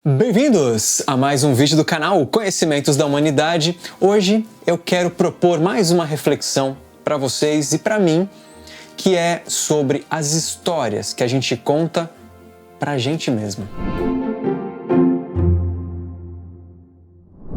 Bem-vindos a mais um vídeo do canal Conhecimentos da Humanidade. Hoje eu quero propor mais uma reflexão para vocês e para mim, que é sobre as histórias que a gente conta pra gente mesmo.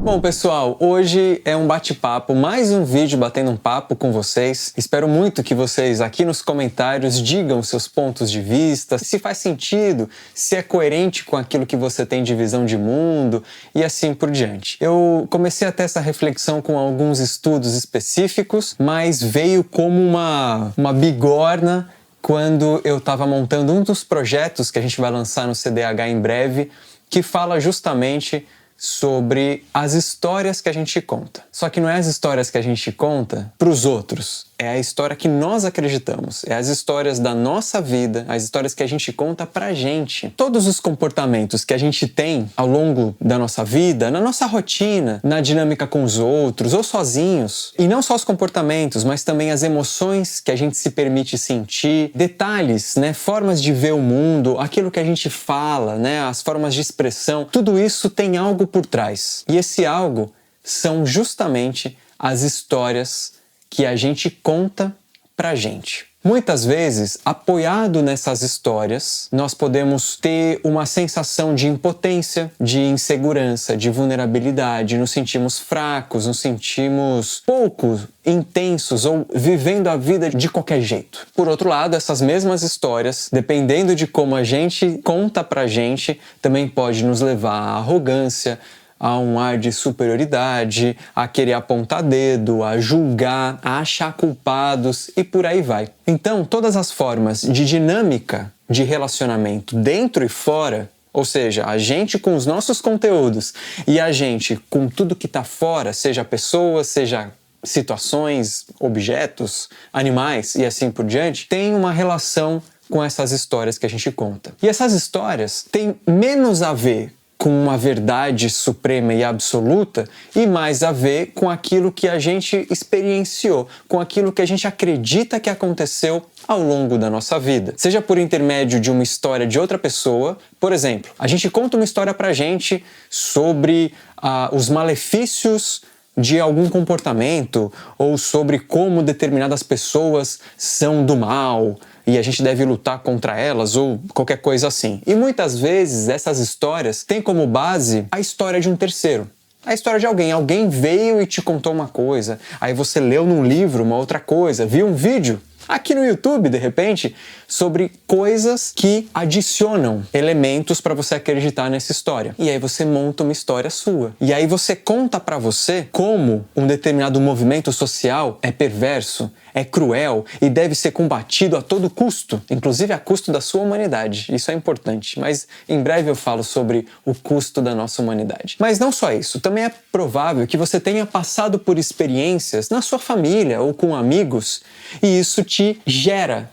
Bom, pessoal, hoje é um bate-papo, mais um vídeo batendo um papo com vocês. Espero muito que vocês aqui nos comentários digam seus pontos de vista, se faz sentido, se é coerente com aquilo que você tem de visão de mundo e assim por diante. Eu comecei a ter essa reflexão com alguns estudos específicos, mas veio como uma bigorna quando eu estava montando um dos projetos que a gente vai lançar no CDH em breve, que fala justamente sobre as histórias que a gente conta. Só que não é as histórias que a gente conta para os outros, é a história que nós acreditamos, é as histórias da nossa vida, as histórias que a gente conta pra gente. Todos os comportamentos que a gente tem ao longo da nossa vida, na nossa rotina, na dinâmica com os outros ou sozinhos, e não só os comportamentos, mas também as emoções que a gente se permite sentir, detalhes, formas de ver o mundo, aquilo que a gente fala, as formas de expressão, tudo isso tem algo por trás. E esse algo são justamente as histórias que a gente conta pra gente. Muitas vezes, apoiado nessas histórias, nós podemos ter uma sensação de impotência, de insegurança, de vulnerabilidade, nos sentimos fracos, nos sentimos pouco intensos ou vivendo a vida de qualquer jeito. Por outro lado, essas mesmas histórias, dependendo de como a gente conta pra gente, também pode nos levar à arrogância, a um ar de superioridade, a querer apontar dedo, a julgar, a achar culpados e por aí vai. Então, todas as formas de dinâmica de relacionamento dentro e fora, ou seja, a gente com os nossos conteúdos e a gente com tudo que está fora, seja pessoas, seja situações, objetos, animais e assim por diante, tem uma relação com essas histórias que a gente conta. E essas histórias têm menos a ver com uma verdade suprema e absoluta e mais a ver com aquilo que a gente experienciou, com aquilo que a gente acredita que aconteceu ao longo da nossa vida. Seja por intermédio de uma história de outra pessoa, por exemplo, a gente conta uma história pra gente sobre os malefícios de algum comportamento ou sobre como determinadas pessoas são do mal e a gente deve lutar contra elas ou qualquer coisa assim. E muitas vezes essas histórias têm como base a história de um terceiro. A história de alguém. Alguém veio e te contou uma coisa, aí você leu num livro uma outra coisa, viu um vídeo aqui no YouTube, de repente, sobre coisas que adicionam elementos para você acreditar nessa história. E aí você monta uma história sua. E aí você conta para você como um determinado movimento social é perverso, é cruel e deve ser combatido a todo custo, inclusive a custo da sua humanidade. Isso é importante, mas em breve eu falo sobre o custo da nossa humanidade. Mas não só isso, também é provável que você tenha passado por experiências na sua família ou com amigos e isso te gera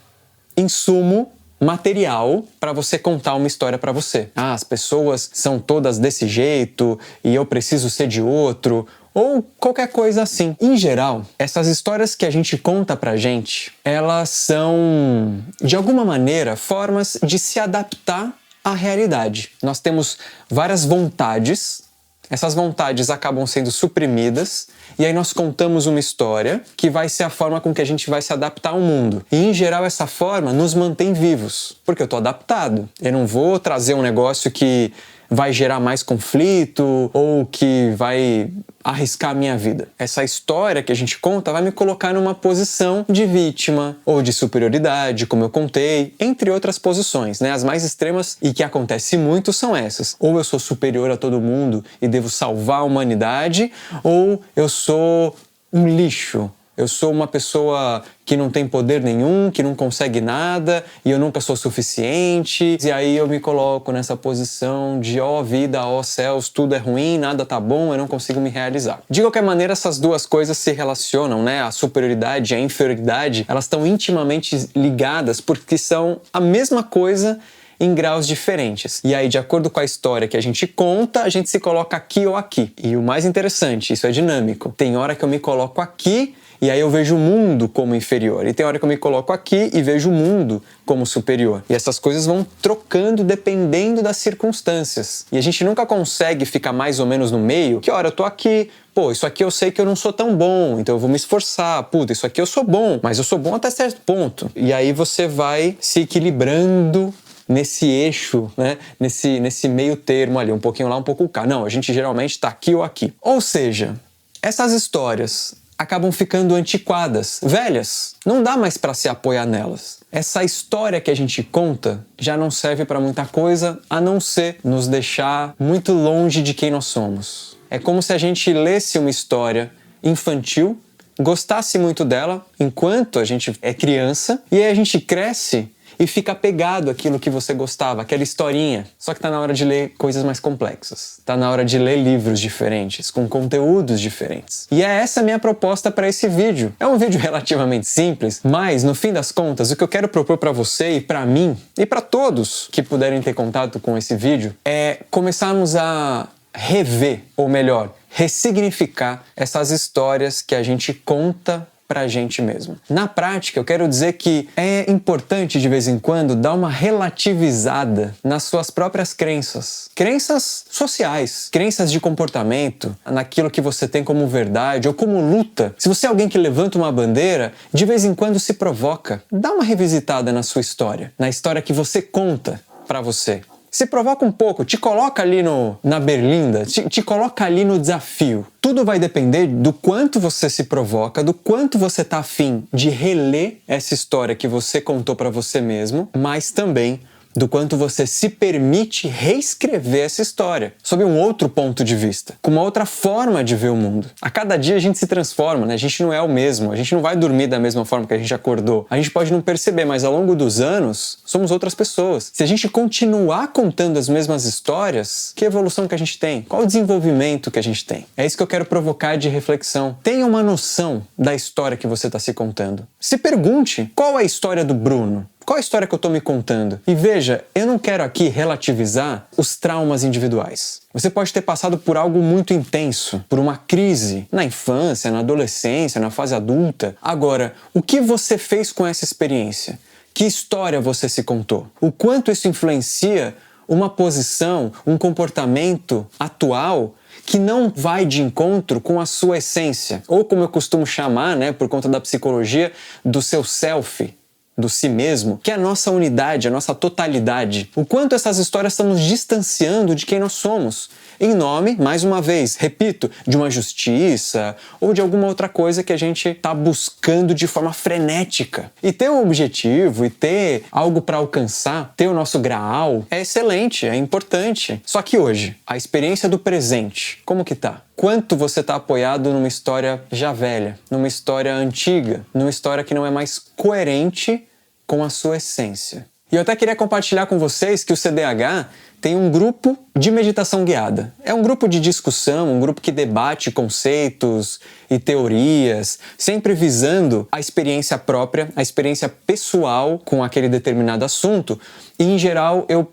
insumo material para você contar uma história para você. As pessoas são todas desse jeito e eu preciso ser de outro, ou qualquer coisa assim. Em geral, essas histórias que a gente conta pra gente, elas são, de alguma maneira, formas de se adaptar à realidade. Nós temos várias vontades, essas vontades acabam sendo suprimidas, e aí nós contamos uma história que vai ser a forma com que a gente vai se adaptar ao mundo. E, em geral, essa forma nos mantém vivos, porque eu tô adaptado. Eu não vou trazer um negócio que vai gerar mais conflito ou que vai arriscar a minha vida. Essa história que a gente conta vai me colocar numa posição de vítima ou de superioridade, como eu contei, entre outras posições, As mais extremas e que acontece muito são essas. Ou eu sou superior a todo mundo e devo salvar a humanidade, ou eu sou um lixo. Eu sou uma pessoa que não tem poder nenhum, que não consegue nada, e eu nunca sou suficiente. E aí eu me coloco nessa posição de vida, céus, tudo é ruim, nada tá bom, eu não consigo me realizar. De qualquer maneira, essas duas coisas se relacionam, A superioridade e a inferioridade, elas estão intimamente ligadas porque são a mesma coisa em graus diferentes. E aí, de acordo com a história que a gente conta, a gente se coloca aqui ou aqui. E o mais interessante, isso é dinâmico. Tem hora que eu me coloco aqui e aí eu vejo o mundo como inferior. E tem hora que eu me coloco aqui e vejo o mundo como superior. E essas coisas vão trocando dependendo das circunstâncias. E a gente nunca consegue ficar mais ou menos no meio. Que hora eu tô aqui, pô, isso aqui eu sei que eu não sou tão bom, então eu vou me esforçar. Puta, isso aqui eu sou bom, mas eu sou bom até certo ponto. E aí você vai se equilibrando nesse eixo, né? Nesse meio termo ali, um pouquinho lá, um pouco cá. Não, a gente geralmente tá aqui ou aqui. Ou seja, essas histórias acabam ficando antiquadas, velhas. Não dá mais para se apoiar nelas. Essa história que a gente conta já não serve para muita coisa, a não ser nos deixar muito longe de quem nós somos. É como se a gente lesse uma história infantil, gostasse muito dela enquanto a gente é criança, e aí a gente cresce e fica apegado àquilo que você gostava, aquela historinha. Só que tá na hora de ler coisas mais complexas. Tá na hora de ler livros diferentes, com conteúdos diferentes. E é essa a minha proposta para esse vídeo. É um vídeo relativamente simples, mas no fim das contas, o que eu quero propor para você e para mim, e para todos que puderem ter contato com esse vídeo, é começarmos a rever, ou melhor, ressignificar essas histórias que a gente conta pra gente mesmo. Na prática, eu quero dizer que é importante de vez em quando dar uma relativizada nas suas próprias crenças. Crenças sociais, crenças de comportamento, naquilo que você tem como verdade ou como luta. Se você é alguém que levanta uma bandeira, de vez em quando se provoca. Dá uma revisitada na sua história, na história que você conta pra você. Se provoca um pouco, te coloca ali na berlinda, te coloca ali no desafio. Tudo vai depender do quanto você se provoca, do quanto você tá afim de reler essa história que você contou pra você mesmo, mas também do quanto você se permite reescrever essa história, sob um outro ponto de vista, com uma outra forma de ver o mundo. A cada dia a gente se transforma, né? A gente não é o mesmo, a gente não vai dormir da mesma forma que a gente acordou. A gente pode não perceber, mas ao longo dos anos, somos outras pessoas. Se a gente continuar contando as mesmas histórias, que evolução que a gente tem? Qual o desenvolvimento que a gente tem? É isso que eu quero provocar de reflexão. Tenha uma noção da história que você está se contando. Se pergunte, qual é a história do Bruno? Qual a história que eu estou me contando? E veja, eu não quero aqui relativizar os traumas individuais. Você pode ter passado por algo muito intenso, por uma crise na infância, na adolescência, na fase adulta. Agora, o que você fez com essa experiência? Que história você se contou? O quanto isso influencia uma posição, um comportamento atual que não vai de encontro com a sua essência? Ou como eu costumo chamar, né, por conta da psicologia, do seu self, do si mesmo, que é a nossa unidade, a nossa totalidade. O quanto essas histórias estão nos distanciando de quem nós somos, em nome, mais uma vez, repito, de uma justiça ou de alguma outra coisa que a gente está buscando de forma frenética. E ter um objetivo e ter algo para alcançar, ter o nosso graal, é excelente, é importante. Só que hoje, a experiência do presente, como que tá? Quanto você está apoiado numa história já velha, numa história antiga, numa história que não é mais coerente com a sua essência. E eu até queria compartilhar com vocês que o CDH tem um grupo de meditação guiada. É um grupo de discussão, um grupo que debate conceitos e teorias, sempre visando a experiência própria, a experiência pessoal com aquele determinado assunto. E, em geral, eu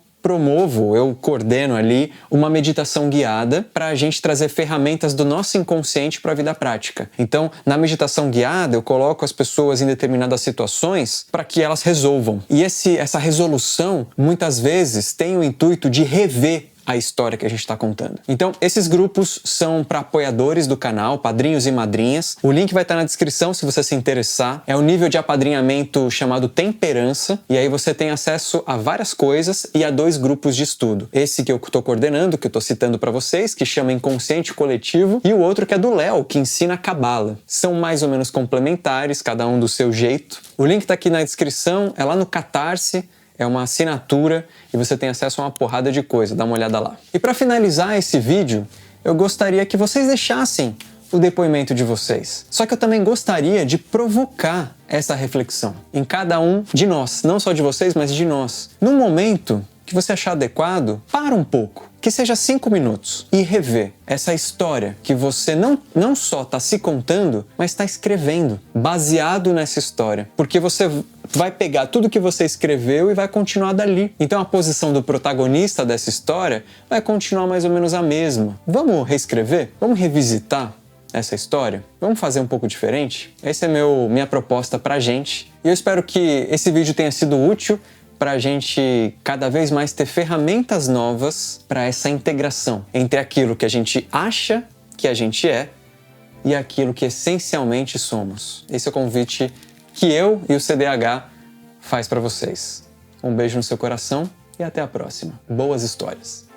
coordeno ali uma meditação guiada para a gente trazer ferramentas do nosso inconsciente para a vida prática. Então, na meditação guiada, eu coloco as pessoas em determinadas situações para que elas resolvam. E essa resolução, muitas vezes, tem o intuito de rever a história que a gente está contando. Então, esses grupos são para apoiadores do canal, padrinhos e madrinhas. O link vai estar na descrição se você se interessar. É um nível de apadrinhamento chamado Temperança, e aí você tem acesso a várias coisas e a 2 grupos de estudo. Esse que eu estou coordenando, que eu estou citando para vocês, que chama Inconsciente Coletivo, e o outro que é do Léo, que ensina Cabala. São mais ou menos complementares, cada um do seu jeito. O link está aqui na descrição, é lá no Catarse. É uma assinatura e você tem acesso a uma porrada de coisa, dá uma olhada lá. E para finalizar esse vídeo, eu gostaria que vocês deixassem o depoimento de vocês. Só que eu também gostaria de provocar essa reflexão em cada um de nós, não só de vocês, mas de nós. No momento que você achar adequado, para um pouco, que seja 5 minutos, e rever essa história que você não só está se contando, mas está escrevendo, baseado nessa história. Porque você vai pegar tudo que você escreveu e vai continuar dali. Então a posição do protagonista dessa história vai continuar mais ou menos a mesma. Vamos reescrever? Vamos revisitar essa história? Vamos fazer um pouco diferente? Essa é minha proposta pra gente. E eu espero que esse vídeo tenha sido útil para a gente cada vez mais ter ferramentas novas para essa integração entre aquilo que a gente acha que a gente é e aquilo que essencialmente somos. Esse é o convite que eu e o CDH faz para vocês. Um beijo no seu coração e até a próxima. Boas histórias!